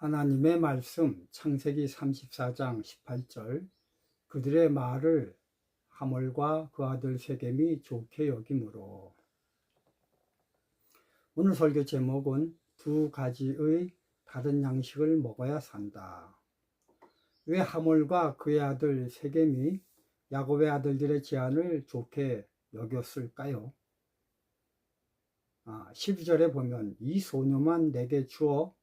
하나님의 말씀 창세기 34장 18절 그들의 말을 하몰과 그 아들 세겜이 좋게 여김으로. 오늘 설교 제목은 두 가지의 다른 양식을 먹어야 산다. 왜 하몰과 그의 아들 세겜이 야곱의 아들들의 제안을 좋게 여겼을까요? 12절에 보면 이 소녀만 내게 주어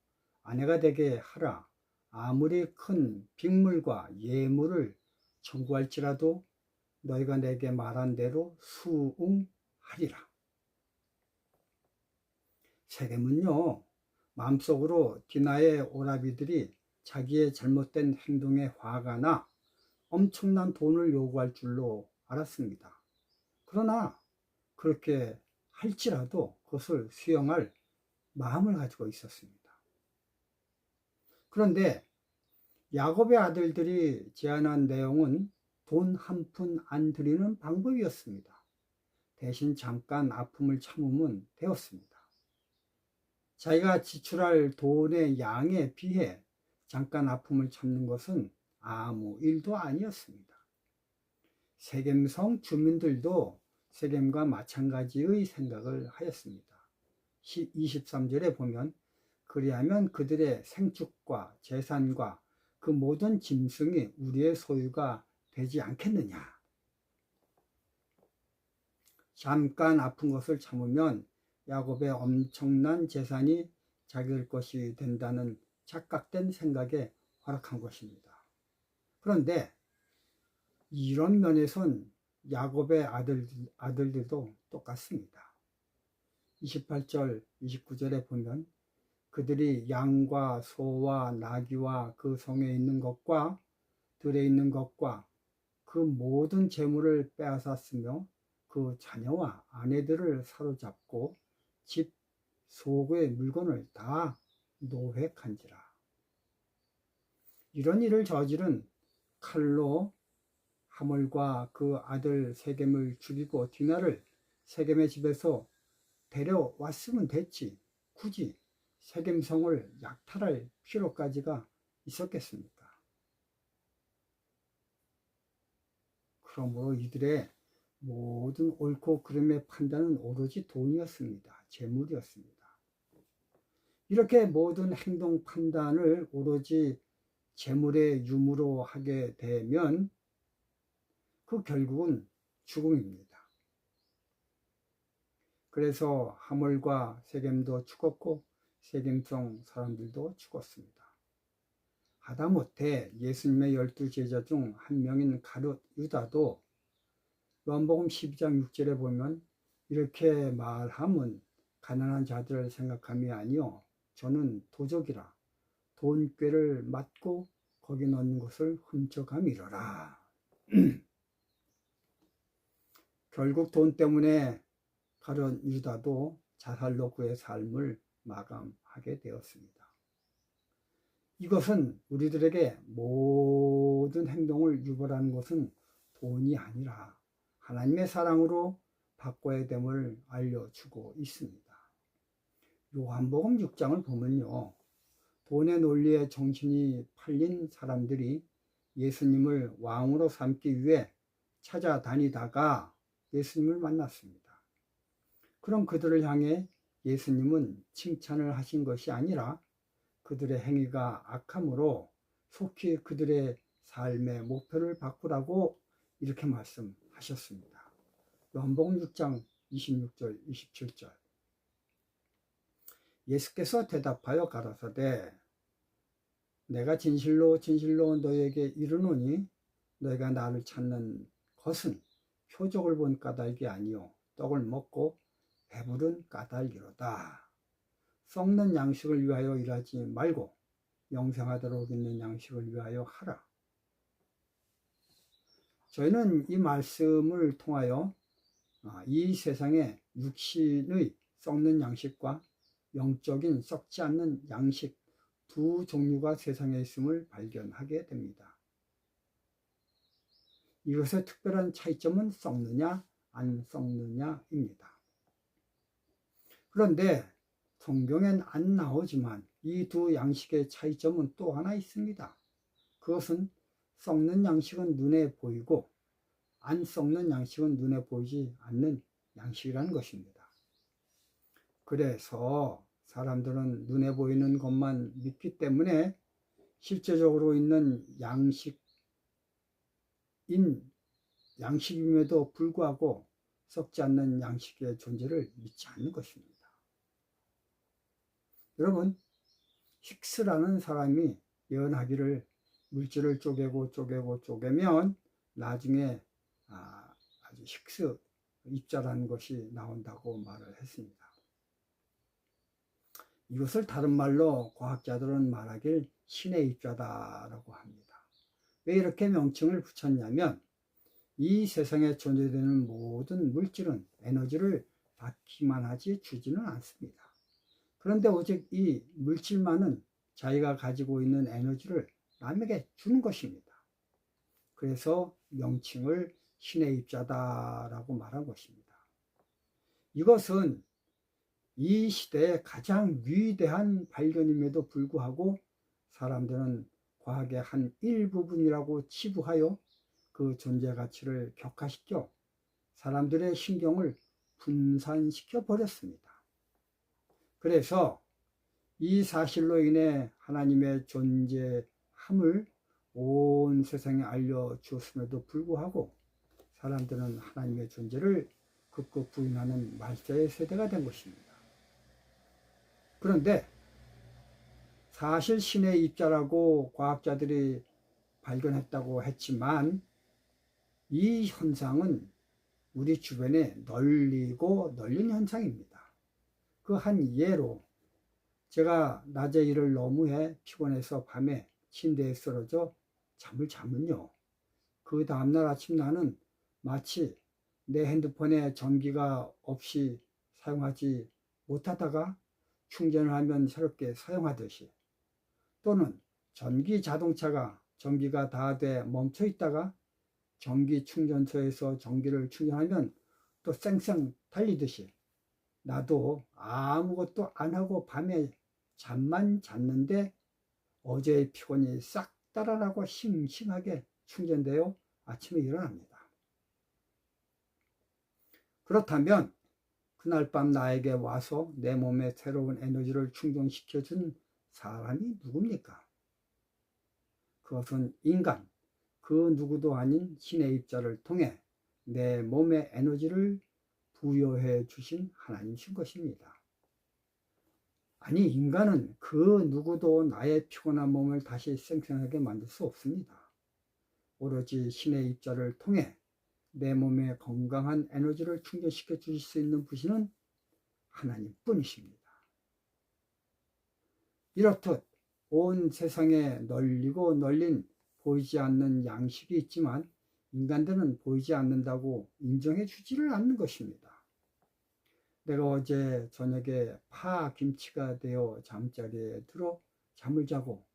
아내가 되게 하라. 아무리 큰 빅물과 예물을 청구할지라도 너희가 내게 말한 대로 수응하리라. 세겜은요, 마음속으로 디나의 오라비들이 자기의 잘못된 행동에 화가 나 엄청난 돈을 요구할 줄로 알았습니다. 그러나 그렇게 할지라도 그것을 수용할 마음을 가지고 있었습니다. 그런데 야곱의 아들들이 제안한 내용은 돈 한 푼 안 드리는 방법이었습니다. 대신 잠깐 아픔을 참으면 되었습니다. 자기가 지출할 돈의 양에 비해 잠깐 아픔을 참는 것은 아무 일도 아니었습니다. 세겜성 주민들도 세겜과 마찬가지의 생각을 하였습니다. 23절에 보면 그리하면 그들의 생축과 재산과 그 모든 짐승이 우리의 소유가 되지 않겠느냐. 잠깐 아픈 것을 참으면 야곱의 엄청난 재산이 자기들 것이 된다는 착각된 생각에 허락한 것입니다. 그런데 이런 면에선 야곱의 아들들도 똑같습니다. 28절, 29절에 보면 그들이 양과 소와 나귀와 그 성에 있는 것과 들에 있는 것과 그 모든 재물을 빼앗았으며 그 자녀와 아내들을 사로잡고 집 소구의 물건을 다 노획한지라. 이런 일을 저지른 칼로 하몰과 그 아들 세겜을 죽이고 디나를 세겜의 집에서 데려왔으면 됐지. 굳이 세겜성을 약탈할 필요까지가 있었겠습니까? 그러므로 이들의 모든 옳고 그름의 판단은 오로지 돈이었습니다. 재물이었습니다. 이렇게 모든 행동 판단을 오로지 재물의 유무로 하게 되면 그 결국은 죽음입니다. 그래서 하몰과 세겜도 죽었고 세겜성 사람들도 죽었습니다. 하다못해 예수님의 12제자 중 한 명인 가룟 유다도 요한복음 12장 6절에 보면 이렇게 말함은 가난한 자들을 생각함이 아니요 저는 도적이라 돈꾀를 맞고 거기 넣는 것을 훔쳐감이러라. 결국 돈 때문에 가룟 유다도 자살로 그의 삶을 마감하게 되었습니다. 이것은 우리들에게 모든 행동을 유발하는 것은 돈이 아니라 하나님의 사랑으로 바꿔야 됨을 알려주고 있습니다. 요한복음 6장을 보면요, 돈의 논리에 정신이 팔린 사람들이 예수님을 왕으로 삼기 위해 찾아다니다가 예수님을 만났습니다. 그럼 그들을 향해 예수님은 칭찬을 하신 것이 아니라 그들의 행위가 악함으로 속히 그들의 삶의 목표를 바꾸라고 이렇게 말씀하셨습니다. 요한복음 6장 26절 27절. 예수께서 대답하여 가라사대 내가 진실로 진실로 너희에게 이르노니 너희가 나를 찾는 것은 표적을 본 까닭이 아니요 떡을 먹고 배부른 까닭이로다. 썩는 양식을 위하여 일하지 말고 영생하도록 있는 양식을 위하여 하라. 저희는 이 말씀을 통하여 이 세상에 육신의 썩는 양식과 영적인 썩지 않는 양식 두 종류가 세상에 있음을 발견하게 됩니다. 이것의 특별한 차이점은 썩느냐 안 썩느냐입니다. 그런데 성경엔 안 나오지만 이 두 양식의 차이점은 또 하나 있습니다. 그것은 썩는 양식은 눈에 보이고 안 썩는 양식은 눈에 보이지 않는 양식이라는 것입니다. 그래서 사람들은 눈에 보이는 것만 믿기 때문에 실제적으로 있는 양식임에도 불구하고 썩지 않는 양식의 존재를 믿지 않는 것입니다. 여러분, 힉스라는 사람이 예언하기를 물질을 쪼개면 나중에 아주 힉스 입자라는 것이 나온다고 말을 했습니다. 이것을 다른 말로 과학자들은 말하길 신의 입자다라고 합니다. 왜 이렇게 명칭을 붙였냐면 이 세상에 존재되는 모든 물질은 에너지를 받기만 하지 주지는 않습니다. 그런데 오직 이 물질만은 자기가 가지고 있는 에너지를 남에게 주는 것입니다. 그래서 명칭을 신의 입자다라고 말한 것입니다. 이것은 이 시대의 가장 위대한 발견임에도 불구하고 사람들은 과학의 한 일부분이라고 치부하여 그 존재 가치를 격화시켜 사람들의 신경을 분산시켜 버렸습니다. 그래서 이 사실로 인해 하나님의 존재함을 온 세상에 알려주었음에도 불구하고 사람들은 하나님의 존재를 극구 부인하는 말세의 세대가 된 것입니다. 그런데 사실 신의 입자라고 과학자들이 발견했다고 했지만 이 현상은 우리 주변에 널리고 널린 현상입니다. 그 한 예로 제가 낮에 일을 너무 해 피곤해서 밤에 침대에 쓰러져 잠을 자면요, 그 다음날 아침 나는 마치 내 핸드폰에 전기가 없이 사용하지 못하다가 충전을 하면 새롭게 사용하듯이, 또는 전기 자동차가 전기가 다 돼 멈춰 있다가 전기 충전소에서 전기를 충전하면 또 쌩쌩 달리듯이 나도 아무것도 안 하고 밤에 잠만 잤는데 어제의 피곤이 싹 달아나고 싱싱하게 충전되어 아침에 일어납니다. 그렇다면 그날 밤 나에게 와서 내 몸에 새로운 에너지를 충전시켜준 사람이 누굽니까? 그것은 인간, 그 누구도 아닌 신의 입자를 통해 내 몸에 에너지를 부여해 주신 하나님이신 것입니다. 아니, 인간은 그 누구도 나의 피곤한 몸을 다시 생생하게 만들 수 없습니다. 오로지 신의 입자를 통해 내 몸에 건강한 에너지를 충전시켜 주실 수 있는 분은 하나님뿐이십니다. 이렇듯 온 세상에 널리고 널린 보이지 않는 양식이 있지만 인간들은 보이지 않는다고 인정해 주지를 않는 것입니다. 내가 어제 저녁에 파김치가 되어 잠자리에 들어 잠을 자고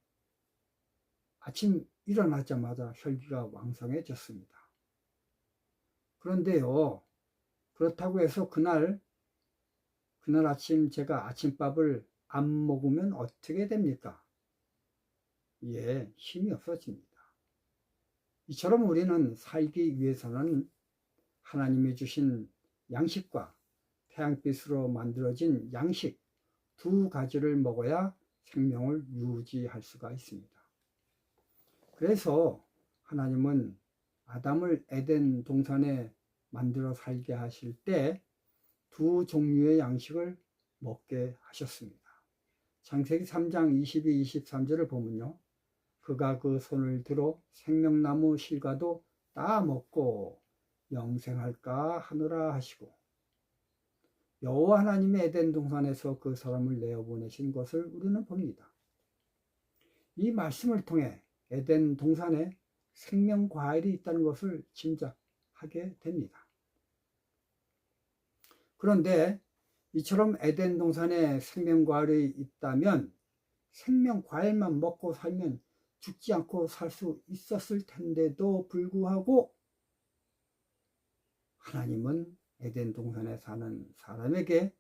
아침 일어나자마자 혈기가 왕성해졌습니다. 그런데요, 그렇다고 해서 그날 아침 제가 아침밥을 안 먹으면 어떻게 됩니까? 예, 힘이 없어집니다. 이처럼 우리는 살기 위해서는 하나님이 주신 양식과 태양빛으로 만들어진 양식 두 가지를 먹어야 생명을 유지할 수가 있습니다. 그래서 하나님은 아담을 에덴 동산에 만들어 살게 하실 때 두 종류의 양식을 먹게 하셨습니다. 창세기 3장 22, 23절을 보면요, 그가 그 손을 들어 생명나무 실과도 따 먹고 영생할까 하노라 하시고, 여호와 하나님의 에덴 동산에서 그 사람을 내어보내신 것을 우리는 봅니다. 이 말씀을 통해 에덴 동산에 생명 과일이 있다는 것을 짐작하게 됩니다. 그런데 이처럼 에덴 동산에 생명 과일이 있다면 생명 과일만 먹고 살면 죽지 않고 살 수 있었을 텐데도 불구하고 하나님은 에덴 동산에 사는 사람에게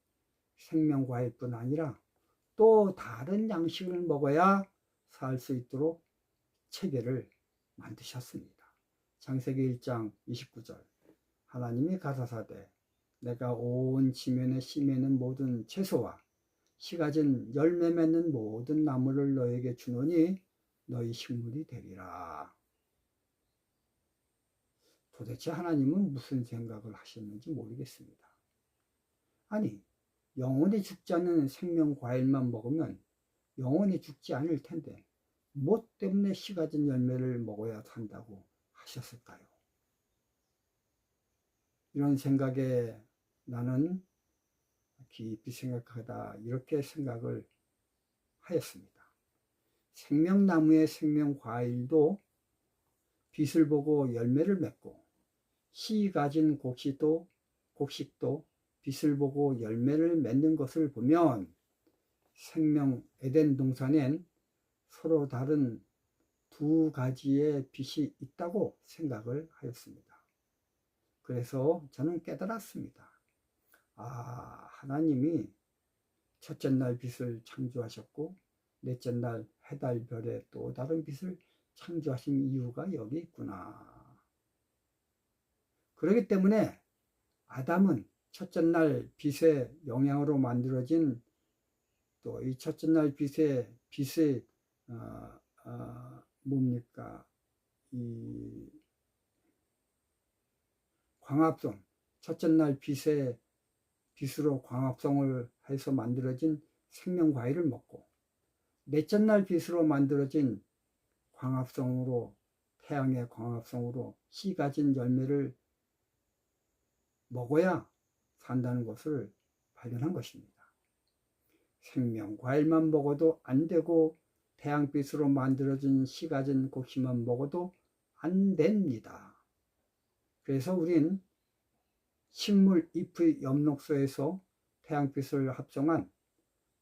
생명 과일뿐 아니라 또 다른 양식을 먹어야 살 수 있도록 체계를 만드셨습니다. 창세기 1장 29절 하나님이 가라사대 내가 온 지면에 심에는 모든 채소와 씨가진 열매 맺는 모든 나무를 너에게 주노니 너희 식물이 되리라. 도대체 하나님은 무슨 생각을 하셨는지 모르겠습니다. 아니, 영원히 죽지 않는 생명 과일만 먹으면 영원히 죽지 않을 텐데 뭐 때문에 씨 가진 열매를 먹어야 산다고 하셨을까요? 이런 생각에 나는 깊이 생각하다 이렇게 생각을 하였습니다. 생명나무의 생명과일도 빛을 보고 열매를 맺고 씨 가진 곡식도 빛을 보고 열매를 맺는 것을 보면 생명 에덴 동산엔 서로 다른 두 가지의 빛이 있다고 생각을 하였습니다. 그래서 저는 깨달았습니다. 하나님이 첫째 날 빛을 창조하셨고 넷째 날 해달 별의 또 다른 빛을 창조하신 이유가 여기 있구나. 그렇기 때문에 아담은 첫째 날 빛의 영향으로 만들어진 또 이 첫째 날 빛의 이 광합성, 첫째 날 빛으로 광합성을 해서 만들어진 생명과일을 먹고 넷째 날 빛으로 만들어진 태양의 광합성으로 씨 가진 열매를 먹어야 산다는 것을 발견한 것입니다. 생명과일만 먹어도 안 되고 태양빛으로 만들어진 씨 가진 곡식만 먹어도 안 됩니다. 그래서 우린 식물 잎의 엽록소에서 태양빛을 합성한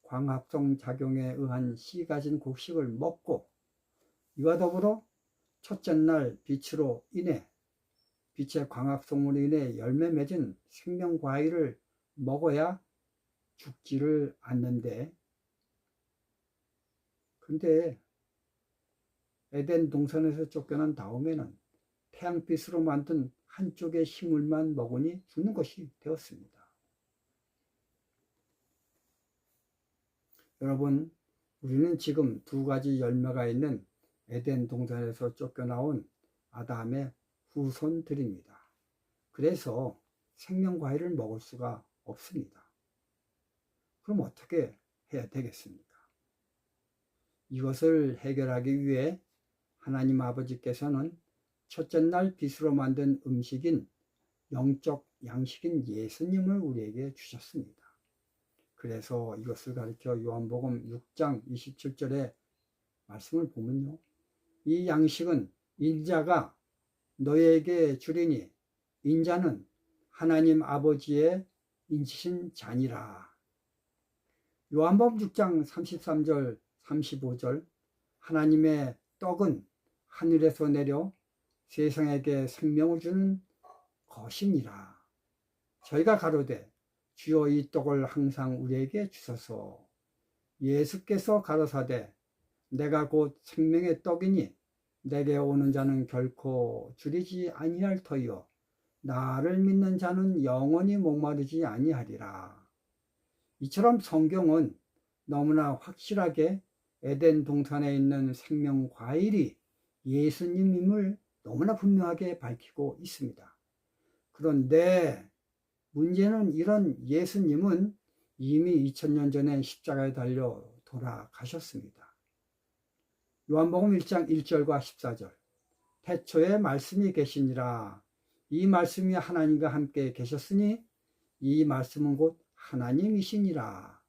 광합성 작용에 의한 씨 가진 곡식을 먹고 이와 더불어 첫째 날 빛으로 인해 빛의 광합성으로 인해 열매 맺은 생명과일을 먹어야 죽지를 않는데 근데 에덴 동산에서 쫓겨난 다음에는 태양빛으로 만든 한쪽의 식물만 먹으니 죽는 것이 되었습니다. 여러분, 우리는 지금 두 가지 열매가 있는 에덴 동산에서 쫓겨나온 아담의 후손들입니다. 그래서 생명과일을 먹을 수가 없습니다. 그럼 어떻게 해야 되겠습니까? 이것을 해결하기 위해 하나님 아버지께서는 첫째 날 빛으로 만든 음식인 영적 양식인 예수님을 우리에게 주셨습니다. 그래서 이것을 가리켜 요한복음 6장 27절의 말씀을 보면요. 이 양식은 인자가 너에게 주리니 인자는 하나님 아버지의 인치신 자니라. 요한복음 6장 33절 35절 하나님의 떡은 하늘에서 내려 세상에게 생명을 주는 것이니라. 저희가 가로되 주여 이 떡을 항상 우리에게 주소서. 예수께서 가로사대 내가 곧 생명의 떡이니 내게 오는 자는 결코 줄이지 아니할 터이요 나를 믿는 자는 영원히 목마르지 아니하리라. 이처럼 성경은 너무나 확실하게 에덴 동산에 있는 생명 과일이 예수님임을 너무나 분명하게 밝히고 있습니다. 그런데 문제는 이런 예수님은 이미 2000년 전에 십자가에 달려 돌아가셨습니다. 요한복음 1장 1절과 14절 태초에 말씀이 계시니라. 이 말씀이 하나님과 함께 계셨으니 이 말씀은 곧 하나님이시니라.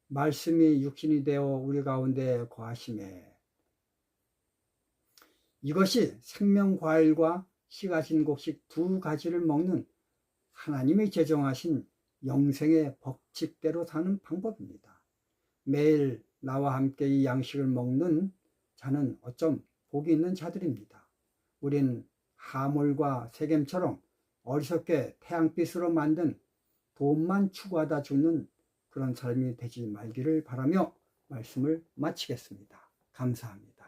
말씀이 육신이 되어 우리 가운데 거하시매. 이것이 생명과일과 씨 가진 곡식 두 가지를 먹는 하나님이 제정하신 영생의 법칙대로 사는 방법입니다. 매일 나와 함께 이 양식을 먹는 자는 어쩜 복이 있는 자들입니다. 우린 하몰과 세겜처럼 어리석게 태양빛으로 만든 돈만 추구하다 죽는 그런 삶이 되지 말기를 바라며 말씀을 마치겠습니다. 감사합니다.